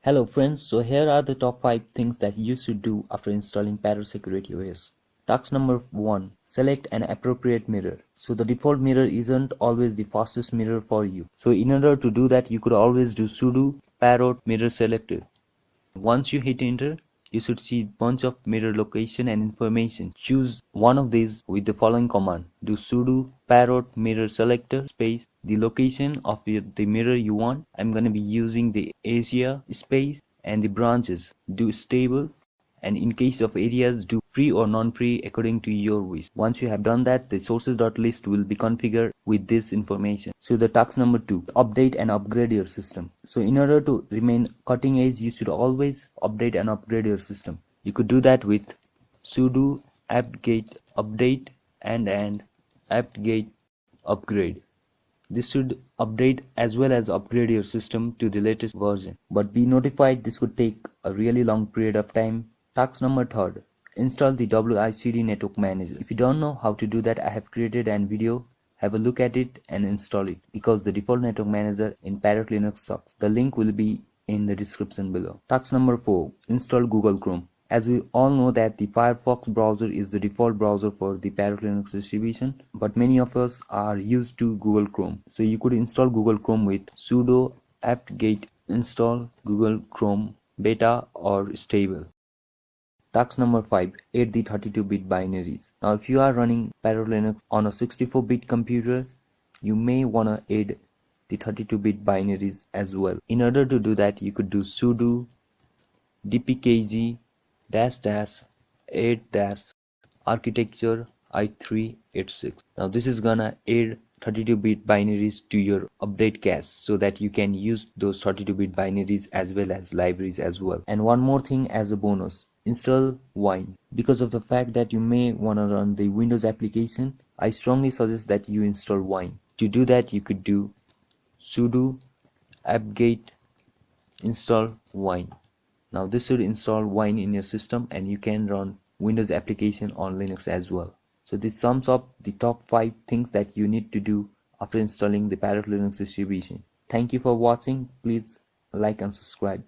Hello friends, so here are the top 5 things that you should do after installing Parrot Security OS. Task number 1. Select an appropriate mirror. So the default mirror isn't always the fastest mirror for you. So in order to do that, you could always do sudo parrot mirror selector. Once you hit enter, you should see a bunch of mirror location and information. Choose one of these with the following command. Do sudo parrot mirror selector space the location of the mirror you want. I'm going to be using the Asia space and the branches. Do stable, and in case of areas, do free or non-free according to your wish. Once you have done that, the sources.list will be configured with this information. So the task number 2, update and upgrade your system. So in order to remain cutting edge, you should always update and upgrade your system. You could do that with sudo apt-get update and apt-get upgrade. This should update as well as upgrade your system to the latest version. But be notified, this could take a really long period of time. Task number 3, install the WICD network manager. If you don't know how to do that, I have created a video. Have a look at it and install it, because the default network manager in Parrot Linux sucks. The link will be in the description below. Task number 4, install Google Chrome. As we all know that the Firefox browser is the default browser for the Parrot Linux distribution, but many of us are used to Google Chrome. So you could install Google Chrome with sudo apt-get install Google Chrome beta or stable. Task number 5, add the 32-bit binaries. Now if you are running Parrot Linux on a 64-bit computer, you may wanna add the 32-bit binaries as well. In order to do that, you could do sudo dpkg --add architecture i386. Now this is gonna add 32-bit binaries to your update cache so that you can use those 32-bit binaries as well as libraries as well. And one more thing as a bonus, install Wine. Because of the fact that you may want to run the Windows application, I strongly suggest that you install Wine. To do that, you could do sudo apt-get install Wine. Now this should install Wine in your system and you can run Windows application on Linux as well. So this sums up the top 5 things that you need to do after installing the Parrot Linux distribution. Thank you for watching. Please like and subscribe.